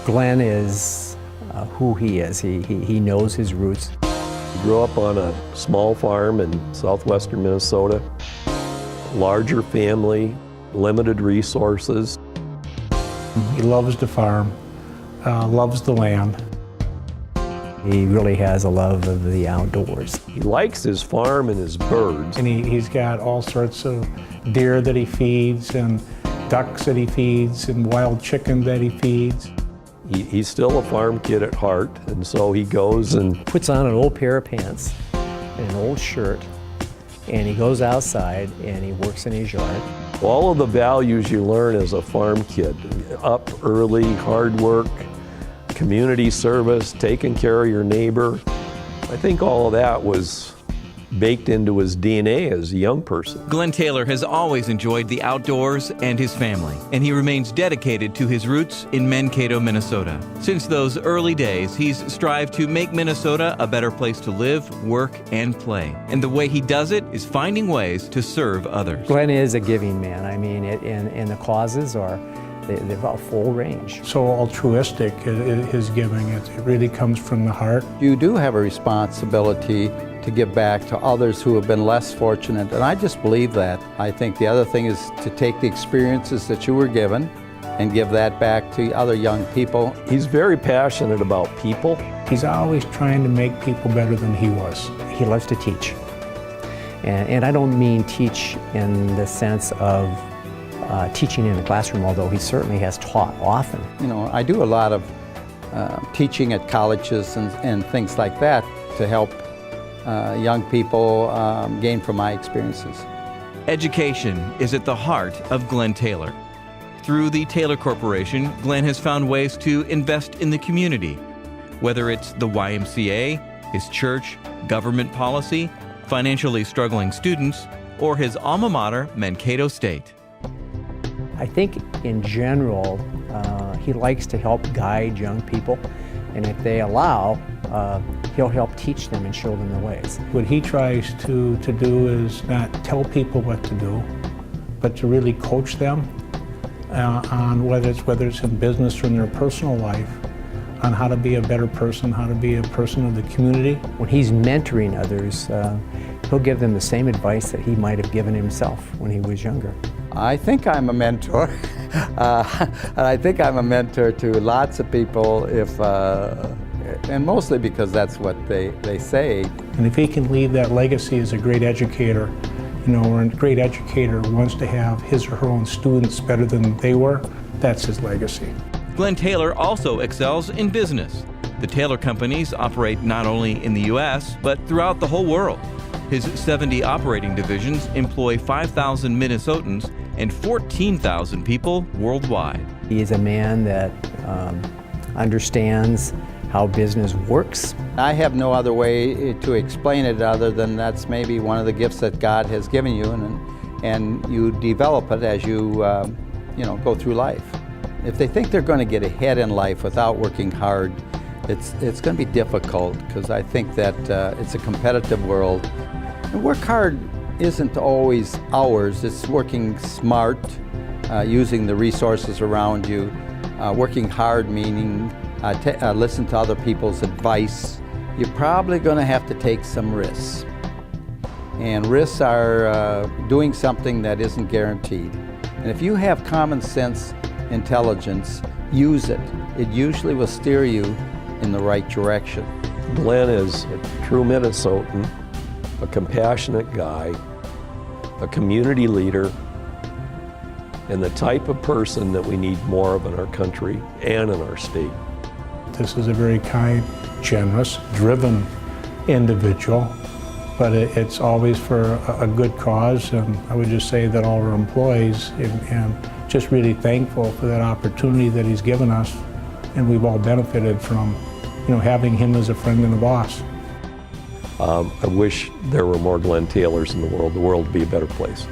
Glen is who he is. He knows his roots. He grew up on a small farm in southwestern Minnesota. Larger family, limited resources. He loves the farm, loves the land. He really has a love of the outdoors. He likes his farm and his birds. And he's got all sorts of deer that he feeds, and ducks that he feeds, and wild chicken that he feeds. He's still a farm kid at heart, and so he goes and Puts on an old pair of pants and an old shirt, and he goes outside and he works in his yard. all of the values you learn as a farm kid. Up early, hard work, community service, taking care of your neighbor. I think all of that was baked into his DNA as a young person. Glen Taylor has always enjoyed the outdoors and his family, and he remains dedicated to his roots in Mankato, Minnesota. Since those early days, he's strived to make Minnesota a better place to live, work, and play. And the way he does it is finding ways to serve others. Glen is a giving man. I mean, and the causes are, they've got full range. So altruistic, his giving. It really comes from the heart. You do have a responsibility to give back to others who have been less fortunate, and I just believe that. I think the other thing is to take the experiences that you were given and give that back to other young people. He's very passionate about people. He's always trying to make people better than he was. He loves to teach. And I don't mean teach in the sense of teaching in the classroom, although he certainly has taught often. You know, I do a lot of teaching at colleges and things like that to help young people gain from my experiences. Education is at the heart of Glen Taylor. Through the Taylor Corporation, Glen has found ways to invest in the community, whether it's the YMCA, his church, government policy, financially struggling students, or his alma mater, Mankato State. I think in general, he likes to help guide young people, and if they allow, he'll help teach them and show them the ways. What he tries to do is not tell people what to do, but to really coach them on whether it's in business or in their personal life, on how to be a better person, how to be a person of the community. When he's mentoring others, he'll give them the same advice that he might have given himself when he was younger. I think I'm a mentor. And I think I'm a mentor to lots of people, and mostly because that's what they say. And if he can leave that legacy as a great educator, you know, or a great educator wants to have his or her own students better than they were, that's his legacy. Glen Taylor also excels in business. The Taylor companies operate not only in the U.S., but throughout the whole world. His 70 operating divisions employ 5,000 Minnesotans and 14,000 people worldwide. He is a man that understands how business works. I have no other way to explain it other than that's maybe one of the gifts that God has given you, and you develop it as you go through life. If they think they're going to get ahead in life without working hard, it's going to be difficult, because I think that it's a competitive world. And work hard isn't always hours. It's working smart, using the resources around you. Working hard meaning listen to other people's advice. You're probably going to have to take some risks. And risks are doing something that isn't guaranteed. And if you have common sense, intelligence, use it. It usually will steer you in the right direction. Glen is a true Minnesotan, a compassionate guy, a community leader, and the type of person that we need more of in our country and in our state. This is a very kind, generous, driven individual, but it's always for a good cause, and I would just say that all our employees and just really thankful for that opportunity that he's given us, and we've all benefited from, having him as a friend and a boss. I wish there were more Glen Taylors in the world. The world would be a better place.